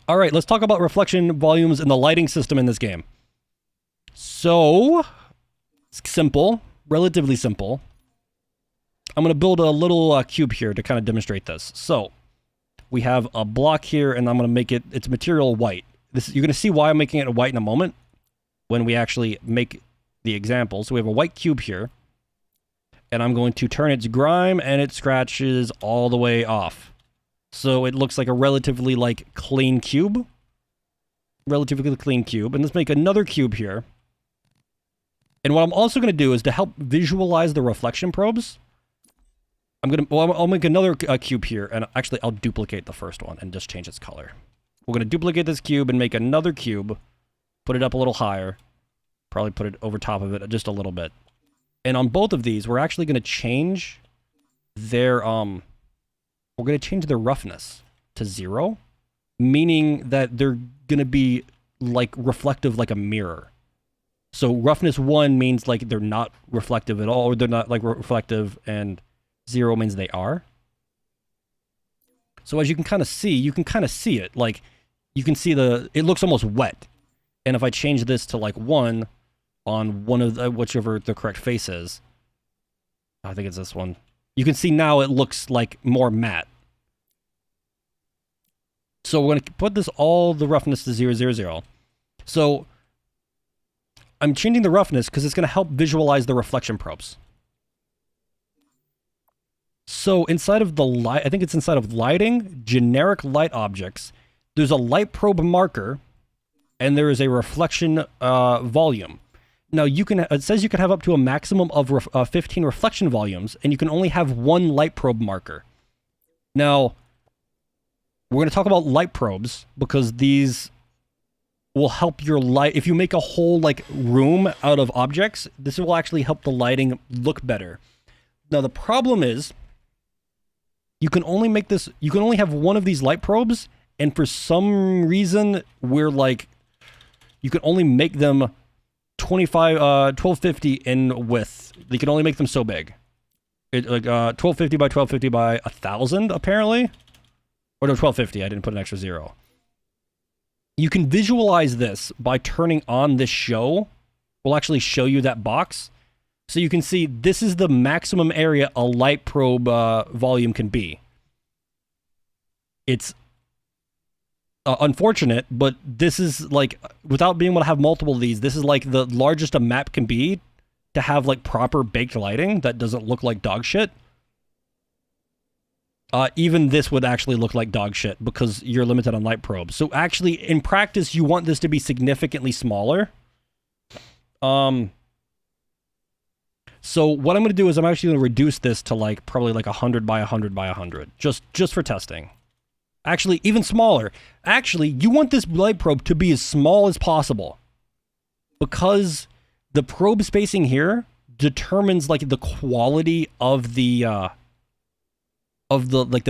All right, let's talk about reflection volumes and the lighting system in this game. So, it's simple, relatively simple. I'm going to build a little cube here to kind of demonstrate this. So, we have a block here, and I'm going to make its material white. You're going to see why I'm making it white in a moment when we actually make the example. So we have a white cube here, and I'm going to turn its grime and its scratches all the way off. So it looks like a relatively clean cube. Relatively clean cube. And let's make another cube here. And what I'm also going to do is to help visualize the reflection probes, I'll make another cube here, and actually I'll duplicate the first one and just change its color. We're going to duplicate this cube and make another cube, put it up a little higher, probably put it over top of it just a little bit. And on both of these, we're actually going to change their roughness to 0, meaning that they're going to be reflective like a mirror. So roughness 1 means they're not reflective at all, or they're not reflective, and 0 means they are. So as you can kind of see, it. You can see it looks almost wet. And if I change this to 1 on one of whichever the correct face is, I think it's this one. You can see now it looks more matte. So we're going to put all the roughness to 0, 0, 0. So I'm changing the roughness because it's going to help visualize the reflection probes. So inside of I think it's inside of lighting, generic light objects, there's a light probe marker, and there is a reflection volume. Now it says you can have up to a maximum of 15 reflection volumes, and you can only have 1 light probe marker. Now, we're going to talk about light probes because these will help your light. If you make a whole room out of objects, this will actually help the lighting look better. Now the problem is, you can only have 1 of these light probes, and for some reason we're you can only make them 1250 in width. You can only make them so big. 1250 by 1250 by 1000 apparently. Or no, 1250. I didn't put an extra 0. You can visualize this by turning on this show. We'll actually show you that box. So you can see this is the maximum area a light probe volume can be. It's unfortunate, but this is without being able to have multiple of these, this is the largest a map can be to have proper baked lighting that doesn't look like dog shit. Even this would actually look like dog shit because you're limited on light probes. So actually, in practice, you want this to be significantly smaller. So what I'm going to do is I'm actually going to reduce this to probably 100 by 100 by 100, just for testing. Actually, even smaller. Actually, you want this light probe to be as small as possible because the probe spacing here determines the quality of the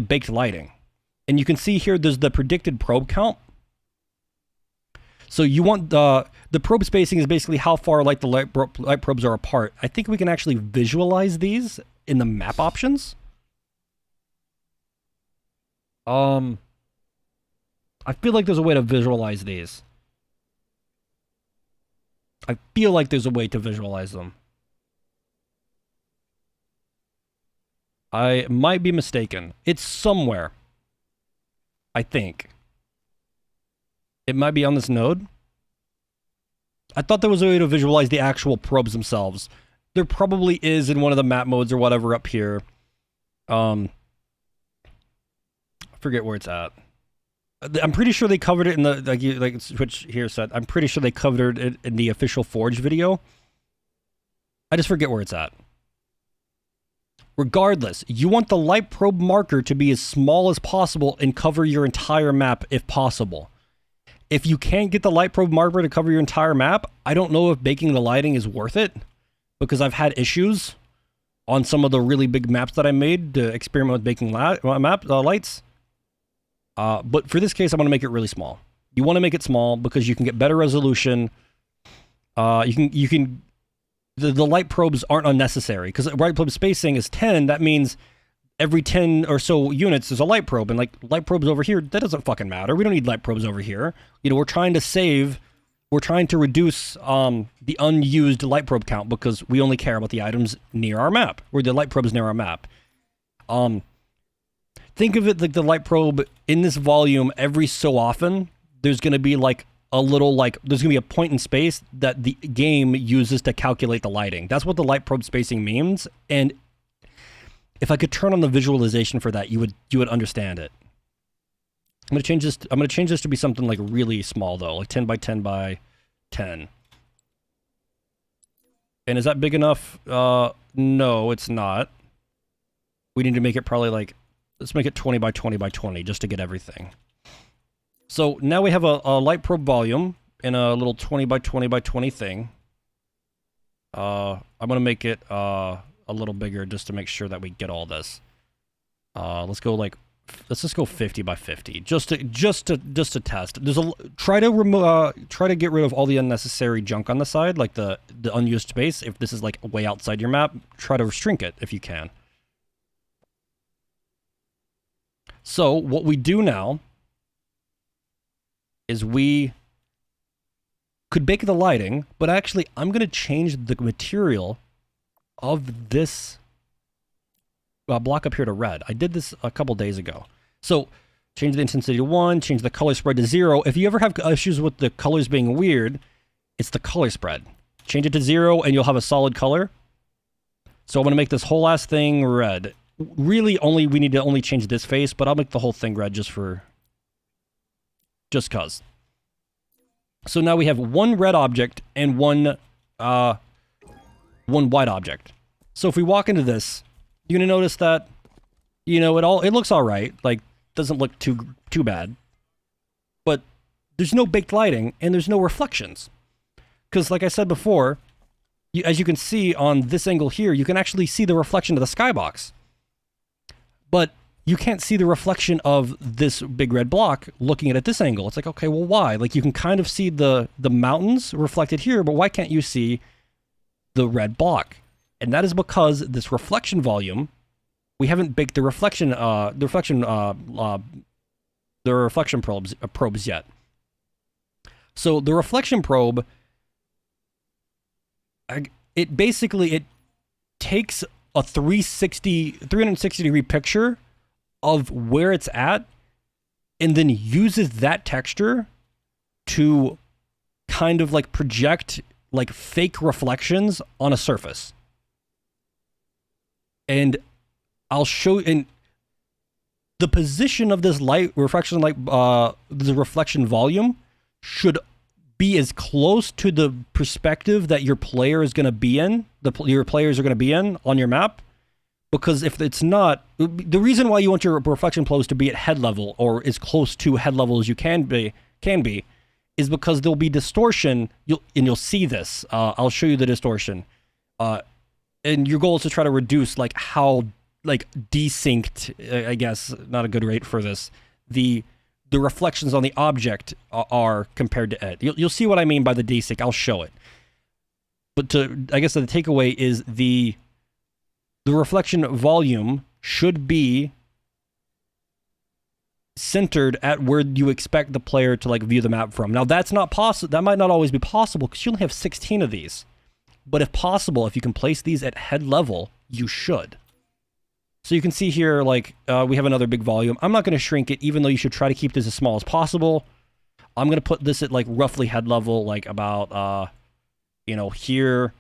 baked lighting. And you can see here there's the predicted probe count. So you want the probe spacing is basically how far the light probes are apart. I think we can actually visualize these in the map options. I feel like there's a way to visualize these. I feel like there's a way to visualize them. I might be mistaken. It's somewhere. I think. It might be on this node. I thought there was a way to visualize the actual probes themselves. There probably is in one of the map modes or whatever up here. I forget where it's at. I'm pretty sure they covered it in the like Twitch here said. I'm pretty sure they covered it in the official Forge video. I just forget where it's at. Regardless, you want the light probe marker to be as small as possible and cover your entire map if possible. If you can't get the light probe marker to cover your entire map, I don't know if baking the lighting is worth it, because I've had issues on some of the really big maps that I made to experiment with baking lights. But for this case, I'm going to make it really small. You want to make it small because you can get better resolution. The light probes aren't unnecessary because light probe spacing is 10. That means every 10 or so units there's a light probe, and like light probes over here, that doesn't fucking matter. We don't need light probes over here. You know, we're trying to reduce the unused light probe count because we only care about the items near our map, or the light probes near our map. Think of it like the light probe in this volume. Every so often there's going to be like a little, like there's going to be a point in space that the game uses to calculate the lighting. That's what the light probe spacing means. And if I could turn on the visualization for that, you would understand it. I'm going to change this to be something like really small though, like 10 by 10 by 10. And is that big enough? No, it's not. We need to make it probably like, let's make it 20 by 20 by 20 just to get everything. So now we have a light probe volume in a little 20 by 20 by 20 thing. I'm going to make it a little bigger just to make sure that we get all this. Let's just go 50 by 50 just to test. There's try to get rid of all the unnecessary junk on the side, like the unused space. If this is like way outside your map, try to shrink it if you can. So what we do now is we could bake the lighting, but actually I'm going to change the material of this block up here to red. I did this a couple days ago. So change the intensity to 1, change the color spread to 0. If you ever have issues with the colors being weird, it's the color spread. Change it to 0 and you'll have a solid color. So I'm going to make this whole ass thing red. Really we need to only change this face, but I'll make the whole thing red just cause. So now we have one red object and one white object. So if we walk into this, you're gonna notice that, you know, it looks all right. Like, doesn't look too bad. But there's no baked lighting and there's no reflections. Because like I said before, as you can see on this angle here, you can actually see the reflection of the skybox. But you can't see the reflection of this big red block looking at it at this angle. It's like, okay, well, why? Like, you can kind of see the mountains reflected here, but why can't you see the red block? And that is because this reflection volume, we haven't baked the reflection probes yet. So the reflection probe, it takes a 360 degree picture of where it's at and then uses that texture to kind of like project like fake reflections on a surface. And I'll show, and the position of this light reflection, the reflection volume should be as close to the perspective that your player is going to be in, your players are going to be in on your map. Because if it's not, the reason why you want your reflection probes to be at head level or as close to head level as you can be, is because there'll be distortion. You'll see this. I'll show you the distortion. And your goal is to try to reduce like how like desynced, I guess, not a good rate for this, the reflections on the object are compared to it. You'll see what I mean by the desync. I'll show it. But I guess the takeaway is the reflection volume should be centered at where you expect the player to like view the map from. Now that's not possible. That might not always be possible because you only have 16 of these. But if possible, if you can place these at head level, you should. So you can see here, like, we have another big volume. I'm not going to shrink it, even though you should try to keep this as small as possible. I'm going to put this at, like, roughly head level, like, about, here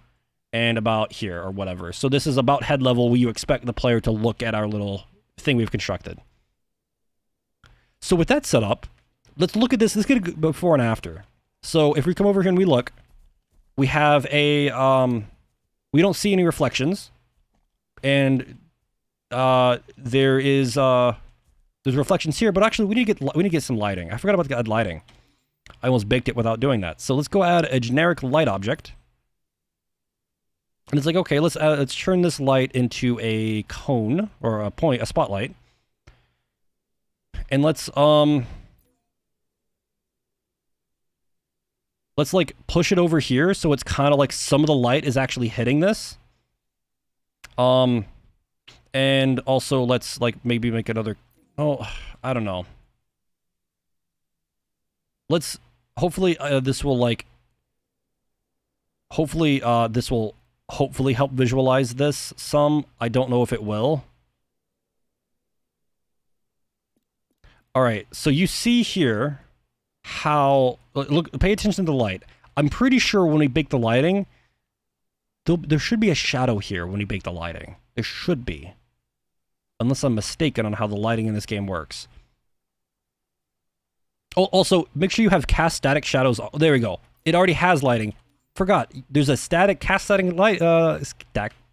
and about here or whatever. So this is about head level where you expect the player to look at our little thing we've constructed. So with that set up, let's look at this. Let's get a before and after. So if we come over here and we look, we have a, we don't see any reflections. And there's reflections here, but actually we need to get some lighting. I forgot about the add lighting. I almost baked it without doing that. So let's go add a generic light object. And it's like, okay, let's turn this light into a cone or a spotlight. And let's like push it over here so it's kind of like some of the light is actually hitting this. And And also, let's like maybe make another. Oh, I don't know. Let's hopefully this will like. Hopefully this will hopefully help visualize this some. I don't know if it will. All right, so you see here how look. Pay attention to the light. I'm pretty sure when we bake the lighting, there should be a shadow here when we bake the lighting. There should be. Unless I'm mistaken on how the lighting in this game works. Oh, also, make sure you have cast static shadows. Oh, there we go. It already has lighting. Forgot. There's a static cast static light,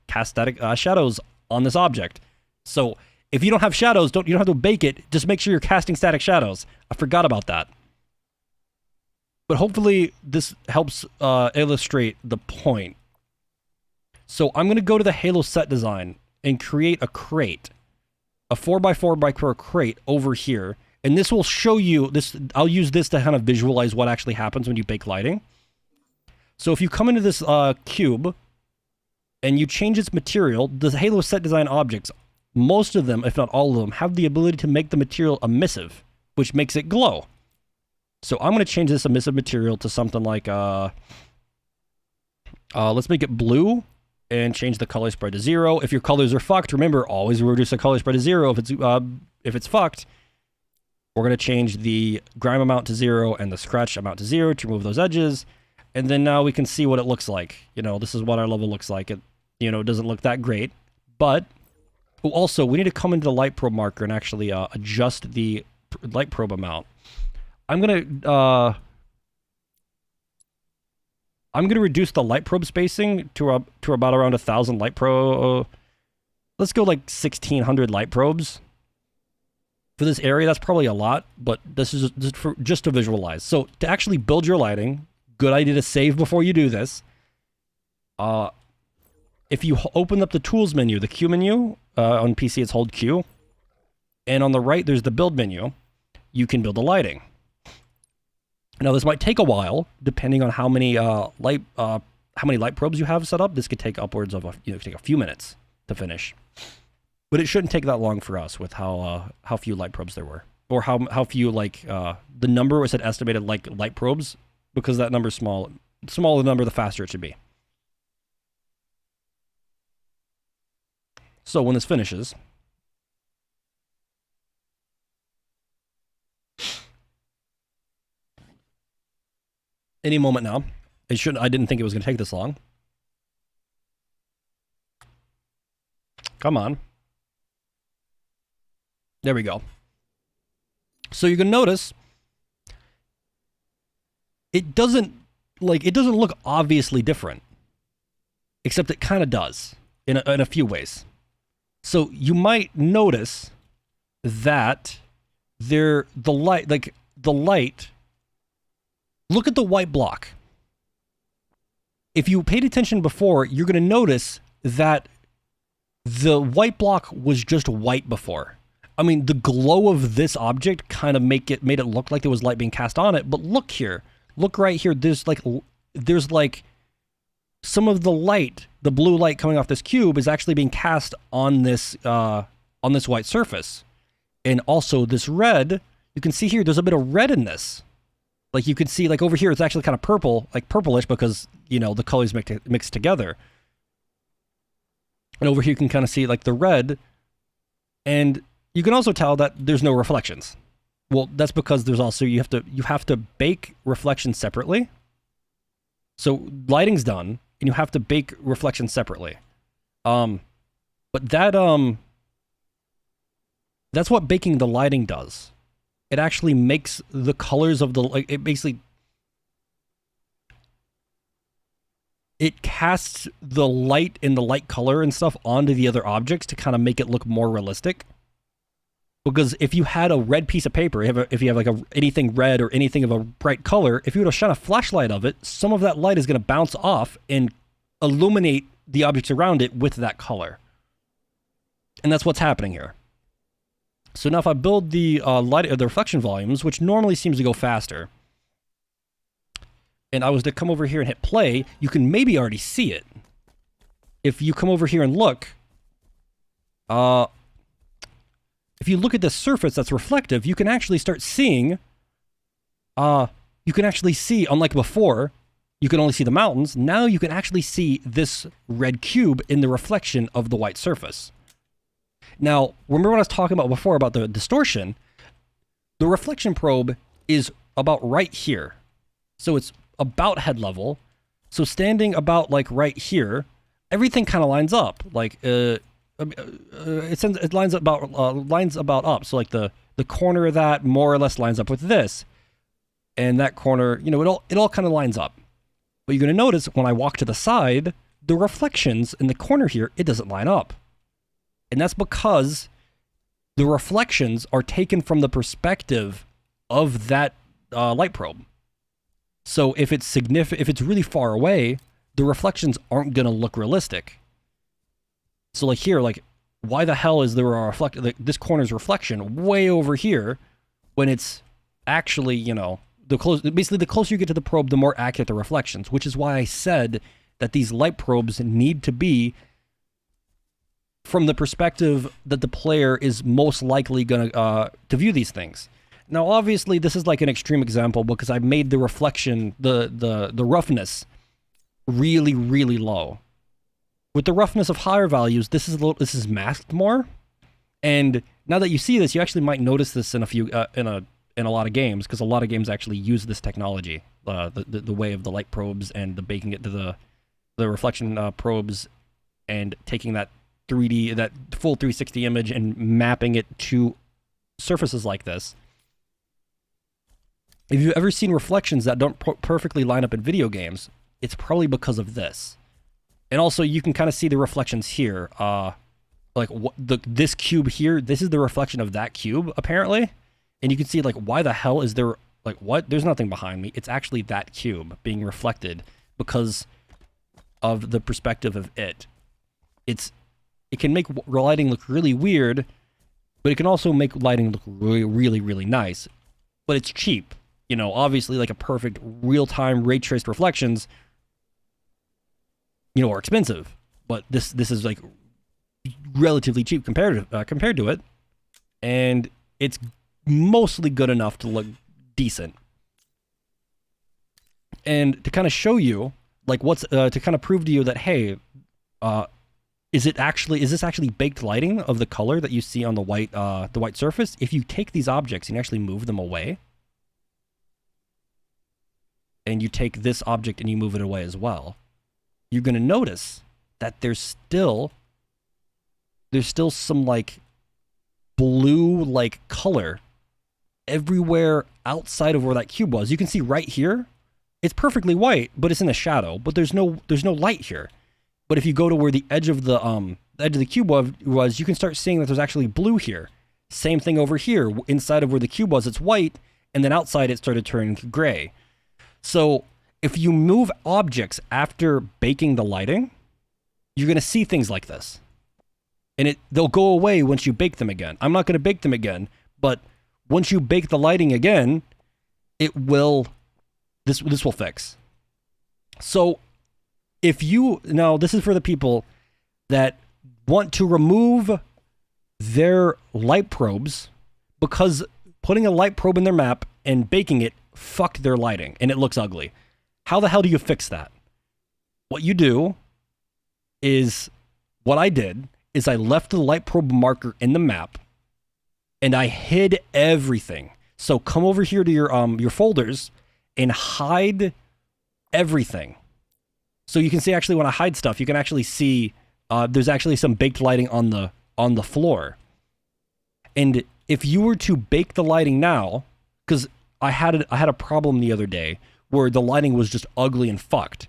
cast static shadows on this object. So if you don't have shadows, you don't have to bake it. Just make sure you're casting static shadows. I forgot about that. But hopefully this helps illustrate the point. So I'm going to go to the Halo set design and create a crate. A 4x4x4 crate over here. And this will show you this. I'll use this to kind of visualize what actually happens when you bake lighting. So if you come into this cube and you change its material, the Halo set design objects, most of them, if not all of them, have the ability to make the material emissive, which makes it glow. So I'm going to change this emissive material to something like, let's make it blue and change the color spread to 0. If your colors are fucked, remember, always reduce the color spread to 0 if it's fucked. We're going to change the grime amount to 0 and the scratch amount to 0 to remove those edges. And then now we can see what it looks like. You know, this is what our level looks like. It, you know, doesn't look that great. But also, we need to come into the light probe marker and actually adjust the light probe amount. I'm going to reduce the light probe spacing to about around 1,000 light probe. Let's go like 1,600 light probes. For this area, that's probably a lot, but this is just to visualize. So to actually build your lighting, good idea to save before you do this. If you open up the tools menu, the Q menu, on PC it's hold Q, and on the right there's the build menu, you can build the lighting. Now this might take a while, depending on how many light probes you have set up. This could take upwards of take a few minutes to finish. But it shouldn't take that long for us with how few light probes there were, or how few the number was estimated light probes, because that number's small. The smaller the number, the faster it should be. So when this finishes, any moment now, it shouldn't. I didn't think it was going to take this long. Come on. There we go. So you can notice it doesn't look obviously different, except it kind of does in a few ways. So you might notice that the light. Look at the white block. If you paid attention before, you're going to notice that the white block was just white before. I mean, the glow of this object kind of made it look like there was light being cast on it. But look here, look right here. There's like some of the light, the blue light coming off this cube, is actually being cast on this white surface, and also this red. You can see here, there's a bit of red in this. Like you can see, like over here, it's actually kind of purple, like purplish, because the colors mixed together. And over here, you can kind of see like the red, and you can also tell that there's no reflections. Well, that's because there's also you have to bake reflections separately. So lighting's done, and you have to bake reflections separately. But that's what baking the lighting does. It actually makes the colors of it casts the light and the light color and stuff onto the other objects to kind of make it look more realistic. Because if you had a red piece of paper, if you have anything red or anything of a bright color, if you were to shine a flashlight of it, some of that light is going to bounce off and illuminate the objects around it with that color. And that's what's happening here. So now if I build the the reflection volumes, which normally seems to go faster, and I was to come over here and hit play, you can maybe already see it. If you come over here and look, if you look at the surface that's reflective, you can actually start seeing, you can actually see, unlike before, you can only see the mountains. Now you can actually see this red cube in the reflection of the white surface. Now, remember what I was talking about before about the distortion? The reflection probe is about right here. So it's about head level. So standing about like right here, everything kind of lines up. Like it lines about up. So like the corner of that more or less lines up with this, and that corner, you know, it all kind of lines up. But you're going to notice when I walk to the side, the reflections in the corner here, it doesn't line up, and that's because the reflections are taken from the perspective of that light probe. So if it's really far away, the reflections aren't going to look realistic. So like here, like why the hell is there a this corner's reflection way over here when it's actually, you know, basically the closer you get to the probe, the more accurate the reflections, which is why I said that these light probes need to be from the perspective that the player is most likely going to view these things. Now, obviously, this is like an extreme example because I made the reflection, the roughness, really, really low. With the roughness of higher values, this is masked more. And now that you see this, you actually might notice this in a lot of games, because a lot of games actually use this technology, the way of the light probes and the baking it to the reflection probes and taking that 3D, that full 360 image and mapping it to surfaces like this. If you've ever seen reflections that don't perfectly line up in video games, it's probably because of this. And also, you can kind of see the reflections here. Like this cube here, this is the reflection of that cube, apparently. And you can see, like, why the hell is there, like, what? There's nothing behind me. It's actually that cube being reflected because of the perspective of it. It can make lighting look really weird, but it can also make lighting look really, really, really nice. But it's cheap. You know, obviously, like a perfect real-time ray traced reflections, you know, are expensive. But this is like relatively cheap compared to it, and it's mostly good enough to look decent. And to kind of show you, like, to kind of prove to you that, hey, is this actually baked lighting of the color that you see on the white surface? If you take these objects and you actually move them away, and you take this object and you move it away as well, you're going to notice that there's still some like blue like color everywhere outside of where that cube was. You can see right here, it's perfectly white, but it's in the shadow, but there's no light here. But if you go to where the edge of the cube was, you can start seeing that there's actually blue here. Same thing over here. Inside of where the cube was, it's white, and then outside it started turning gray. So if you move objects after baking the lighting, you're going to see things like this. And they'll go away once you bake them again. I'm not going to bake them again, but once you bake the lighting again, this will fix. So now this is for the people that want to remove their light probes because putting a light probe in their map and baking it fucked their lighting and it looks ugly. How the hell do you fix that? What you do is, what I did is I left the light probe marker in the map and I hid everything. So come over here to your folders and hide everything. So you can see, actually, when I hide stuff, you can actually see there's actually some baked lighting on the floor. And if you were to bake the lighting now, because I had a problem the other day where the lighting was just ugly and fucked.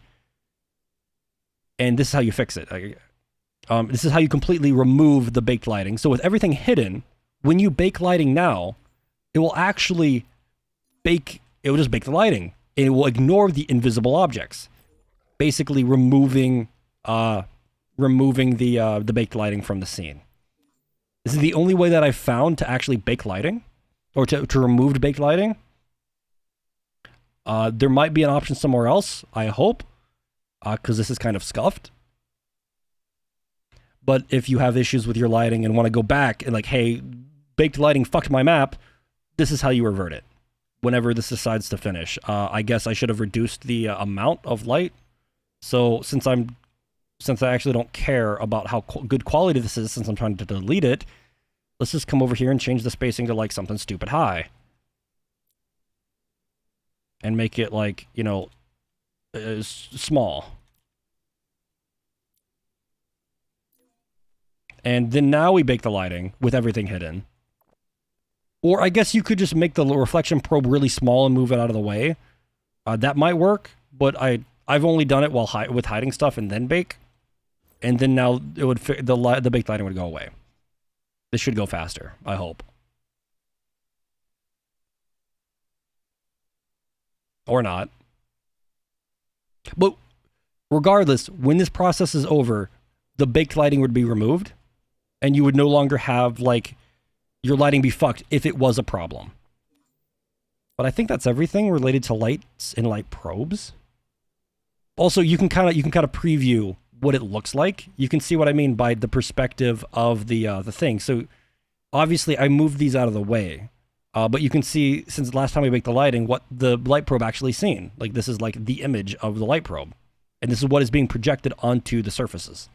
And this is how you fix it. This is how you completely remove the baked lighting. So with everything hidden, when you bake lighting now, it will actually just bake the lighting. And it will ignore the invisible objects, basically removing the baked lighting from the scene. This is the only way that I've found to actually bake lighting, or to remove baked lighting. There might be an option somewhere else, I hope, because this is kind of scuffed. But if you have issues with your lighting and want to go back and like, hey, baked lighting fucked my map, this is how you revert it. Whenever this decides to finish, I guess I should have reduced the amount of light. So since I actually don't care about how good quality this is, since I'm trying to delete it, let's just come over here and change the spacing to like something stupid high. And make it like, you know, small. And then now we bake the lighting with everything hidden. Or I guess you could just make the reflection probe really small and move it out of the way. That might work, but I've only done it while with hiding stuff and then bake. And then now it would the baked lighting would go away. This should go faster, I hope. Or not. But regardless, when this process is over, the baked lighting would be removed, and you would no longer have, like, your lighting be fucked if it was a problem. But I think that's everything related to lights and light probes. Also, you can kind of preview what it looks like. You can see what I mean by the perspective of the thing. So obviously I moved these out of the way. But you can see, since last time we baked the lighting, what the light probe actually seen. Like, this is like the image of the light probe. And this is what is being projected onto the surfaces.